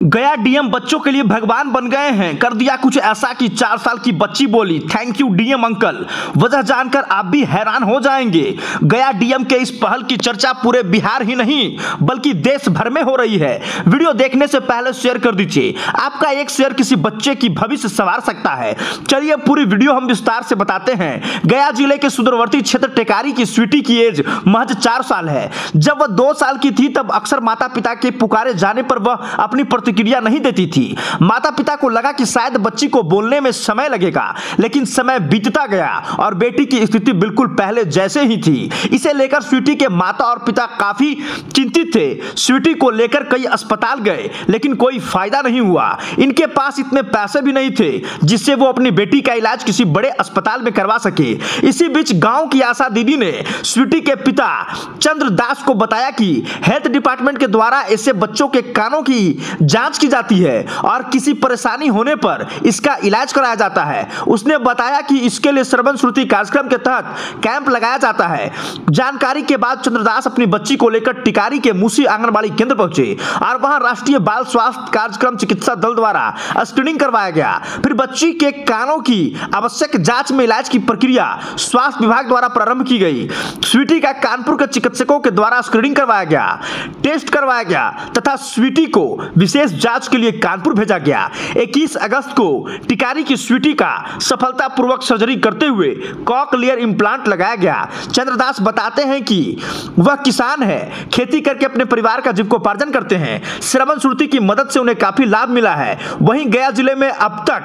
गया डीएम बच्चों के लिए भगवान बन गए हैं। कर दिया कुछ ऐसा कि 4 साल की बच्ची बोली थैंक यू डीएम अंकल। वजह जानकर आप भी हैरान हो जाएंगे। गया डीएम के इस पहल की चर्चा पूरे बिहार ही नहीं बल्कि देश भर में हो रही है। वीडियो देखने से पहले शेयर कर दीजिए, आपका एक शेयर किसी बच्चे की भविष्य संवार सकता है। चलिए पूरी वीडियो हम विस्तार से बताते हैं। गया जिले के सुदूरवर्ती क्षेत्र टेकारी की स्वीटी की एज महज 4 साल है। जब वह 2 साल की थी तब अक्सर माता पिता के पुकारे जाने पर वह अपनी प्रतिक्रिया नहीं देती थी। माता पिता को लगा कि शायद बच्ची को बोलने में समय लगेगा, लेकिन समय बीतता गया और बेटी की स्थिति बिल्कुल पहले जैसे ही थी। इसे लेकर स्वीटी के माता और पिता काफी चिंतित थे। स्वीटी को लेकर कई अस्पताल गए लेकिन कोई फायदा नहीं हुआ। इनके पास इतने पैसे भी नहीं थे जिससे वो अपनी बेटी का इलाज किसी बड़े अस्पताल में करवा सके। इसी बीच गांव की आशा दीदी ने स्वीटी के पिता चंद्रदास को बताया कि हेल्थ डिपार्टमेंट के द्वारा ऐसे बच्चों के कानों की जांच की जाती है और किसी परेशानी होने पर इसका इलाज कराया जाता है। उसने बताया कि इसके लिए श्रवण श्रुति कार्यक्रम के तहत कैंप लगाया जाता है। जानकारी के बाद चंद्रदास अपनी बच्ची को लेकर टिकारी के मूसी आंगनबाड़ी केंद्र पहुंचे और वहां राष्ट्रीय बाल स्वास्थ्य कार्यक्रम चिकित्सा दल द्वारा स्क्रीनिंग करवाया गया। फिर बच्ची के कानों की आवश्यक जांच में इलाज की प्रक्रिया स्वास्थ्य विभाग द्वारा प्रारंभ की गई। स्वीटी का कानपुर के चिकित्सकों के द्वारा स्क्रीनिंग करवाया गया, टेस्ट करवाया गया तथा स्वीटी को विशेष जांच के लिए कानपुर भेजा गया। 21 अगस्त को टिकारी की स्वीटी का सफलतापूर्वक सर्जरी करते हुए कॉकलियर इंप्लांट लगाया गया। चंद्रदास बताते हैं कि वह किसान है, खेती करके अपने परिवार का जीविकोपार्जन करते हैं। श्रवण श्रुति की मदद से उन्हें काफी लाभ मिला है। वहीं गया जिले में अब तक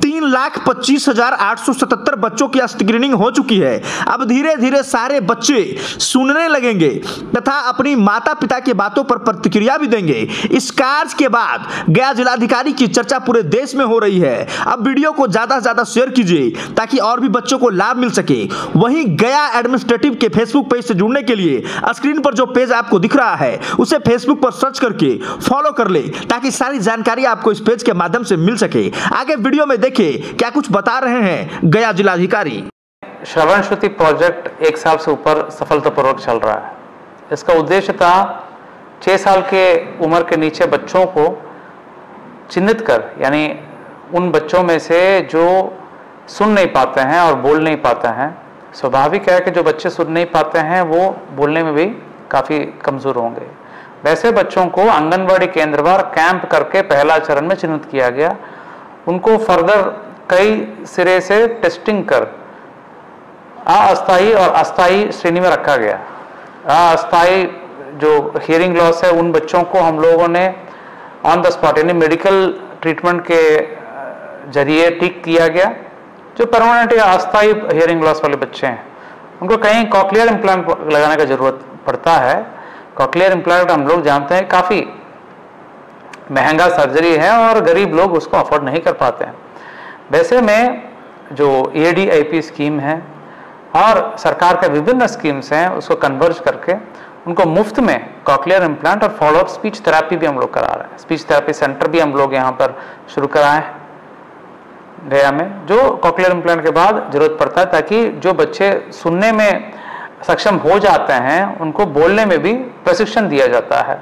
3,25,877 बच्चों की स्क्रीनिंग हो चुकी है। अब धीरे धीरे सारे बच्चे सुनने लगेंगे तथा अपनी माता पिता की बातों पर प्रतिक्रिया भी देंगे। इस कार्य के बाद गया जिलाधिकारी की चर्चा पूरे देश में हो रही है। अब वीडियो को ज्यादा से ज्यादा शेयर कीजिए ताकि और भी बच्चों को लाभ मिल सके। वहीं गया एडमिनिस्ट्रेटिव के फेसबुक पेज से जुड़ने के लिए स्क्रीन पर जो पेज आपको दिख रहा है उसे फेसबुक पर सर्च करके फॉलो कर ले ताकि सारी जानकारी आपको इस पेज के माध्यम से मिल सके। आगे वीडियो में देखिए क्या कुछ बता रहे हैं गया जिलाधिकारी। श्रवण श्रुति प्रोजेक्ट 1 साल से ऊपर सफलतापूर्वक चल रहा है। इसका उद्देश्य था 6 साल के उम्र के नीचे बच्चों को चिन्हित कर, यानी उन बच्चों में से जो सुन नहीं पाते हैं और बोल नहीं पाते हैं। स्वाभाविक है कि जो बच्चे सुन नहीं पाते हैं वो बोलने में भी काफ़ी कमज़ोर होंगे। वैसे बच्चों को आंगनबाड़ी केंद्र पर कैंप करके पहला चरण में चिन्हित किया गया। उनको फर्दर कई सिरे से टेस्टिंग कर अस्थायी और अस्थायी श्रेणी में रखा गया। अस्थायी जो हियरिंग लॉस है उन बच्चों को हम लोगों ने ऑन द स्पॉट यानी मेडिकल ट्रीटमेंट के जरिए ठीक किया गया। जो परमानेंट या अस्थायी हियरिंग लॉस वाले बच्चे हैं उनको कहीं कॉकलियर इम्प्लांट लगाने का जरूरत पड़ता है। कॉकलियर इम्प्लांट हम लोग जानते हैं काफ़ी महंगा सर्जरी है और गरीब लोग उसको अफोर्ड नहीं कर पाते हैं। वैसे में जो ADIP स्कीम है और सरकार के विभिन्न स्कीम्स हैं उसको कन्वर्ज करके उनको मुफ्त में कॉकलियर इम्प्लांट और फॉलोअप स्पीच थेरेपी भी हम लोग करा रहे हैं। स्पीच थेरेपी सेंटर भी हम लोग यहाँ पर शुरू कराए हैं गया में, जो कॉकलियर इम्प्लांट के बाद जरूरत पड़ता है ताकि जो बच्चे सुनने में सक्षम हो जाते हैं उनको बोलने में भी प्रशिक्षण दिया जाता है।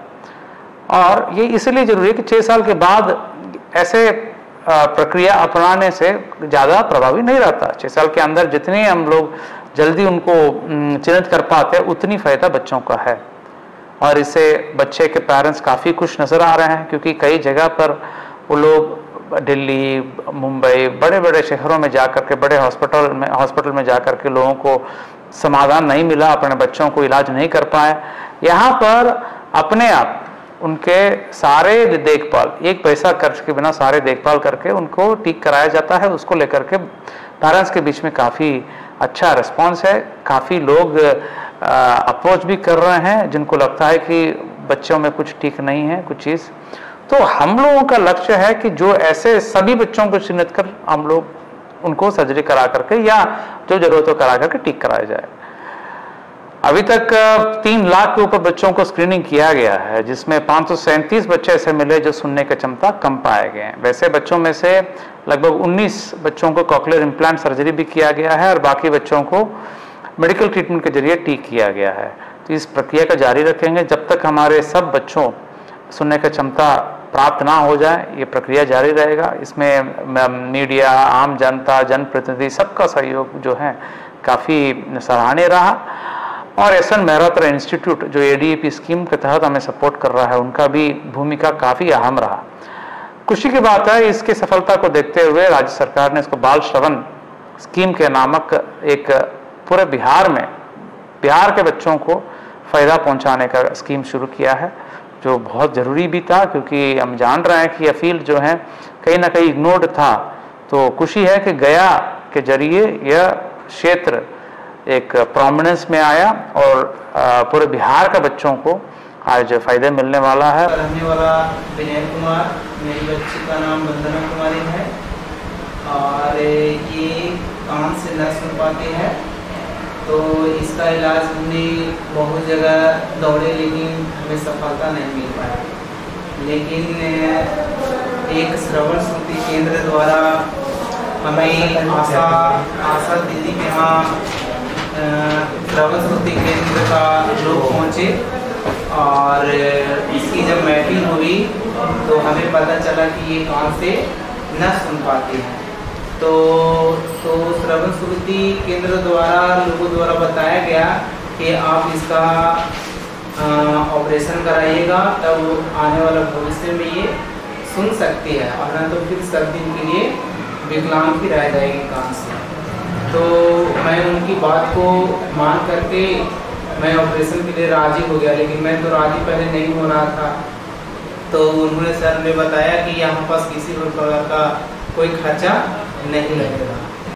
और ये इसलिए जरूरी है कि 6 साल के बाद ऐसे प्रक्रिया अपनाने से ज़्यादा प्रभावी नहीं रहता। 6 साल के अंदर जितनी हम लोग जल्दी उनको चिन्हित कर पाते हैं उतनी फायदा बच्चों का है। और इससे बच्चे के पेरेंट्स काफ़ी खुश नज़र आ रहे हैं क्योंकि कई जगह पर वो लोग दिल्ली, मुंबई, बड़े बड़े शहरों में जाकर के बड़े हॉस्पिटल में जाकर के लोगों को समाधान नहीं मिला, अपने बच्चों को इलाज नहीं कर पाए। यहाँ पर अपने आप उनके सारे देखभाल, एक पैसा खर्च के बिना सारे देखभाल करके उनको ठीक कराया जाता है। उसको लेकर के पेरेंट्स के बीच में काफ़ी अच्छा रिस्पांस है। काफ़ी लोग अप्रोच भी कर रहे हैं जिनको लगता है कि बच्चों में कुछ ठीक नहीं है कुछ चीज़। तो हम लोगों का लक्ष्य है कि जो ऐसे सभी बच्चों को चिन्हित कर हम लोग उनको सर्जरी करा करके या जो जरूरत हो करा करके ठीक कराया जाए। अभी तक 3 लाख के ऊपर बच्चों को स्क्रीनिंग किया गया है जिसमें 537 बच्चे ऐसे मिले जो सुनने की क्षमता कम पाए गए हैं। वैसे बच्चों में से लगभग 19 बच्चों को कॉकलियर इम्प्लांट सर्जरी भी किया गया है और बाकी बच्चों को मेडिकल ट्रीटमेंट के जरिए ठीक किया गया है। तो इस प्रक्रिया का जारी रखेंगे जब तक हमारे सब बच्चों सुनने की क्षमता प्राप्त ना हो जाए, ये प्रक्रिया जारी रहेगा। इसमें मीडिया, आम जनता, जनप्रतिनिधि सबका सहयोग जो है काफ़ी सराहनीय रहा। और एस.एन. मेहरोत्रा इंस्टीट्यूट जो ADAP स्कीम के तहत हमें सपोर्ट कर रहा है, उनका भी भूमिका काफ़ी अहम रहा। खुशी की बात है, इसकी सफलता को देखते हुए राज्य सरकार ने इसको बाल श्रवण स्कीम के नामक एक पूरे बिहार में बिहार के बच्चों को फ़ायदा पहुंचाने का स्कीम शुरू किया है, जो बहुत ज़रूरी भी था, क्योंकि हम जान रहे हैं कि यह फील्ड जो है कहीं ना कहीं इग्नोर्ड था। तो खुशी है कि गया के जरिए यह क्षेत्र एक प्रोमिनेंस में आया और पूरे बिहार के बच्चों को आज फ़ायदे मिलने वाला है। रहने वाला विनय कुमार, मेरी बच्ची का नाम वंदना कुमारी है और ये कान से न सुन पाती है। तो इसका इलाज हमने बहुत जगह दौड़े, लेकिन हमें सफलता नहीं मिल पाई। लेकिन एक श्रवण स्मृति केंद्र द्वारा हमें आशा दीदी के यहाँ श्रवण स्मृति केंद्र का लोग पहुँचे और इसकी जब मैपिंग हुई तो हमें पता चला कि ये कान से न सुन पाती है। तो श्रवण स्मृति केंद्र द्वारा लोगों द्वारा बताया गया कि आप इसका ऑपरेशन कराइएगा, तब आने वाला भविष्य में ये सुन सकती है, और न तो फिर सब दिन के लिए विकलांग ही रह जाएगी कान से। तो मैं उनकी बात को मान करके मैं ऑपरेशन के लिए राजी हो गया, लेकिन मैं तो राजी पहले नहीं हो रहा था। तो उन्होंने सर ने बताया कि यहाँ पास किसी भी प्रकार का कोई खर्चा नहीं लगेगा।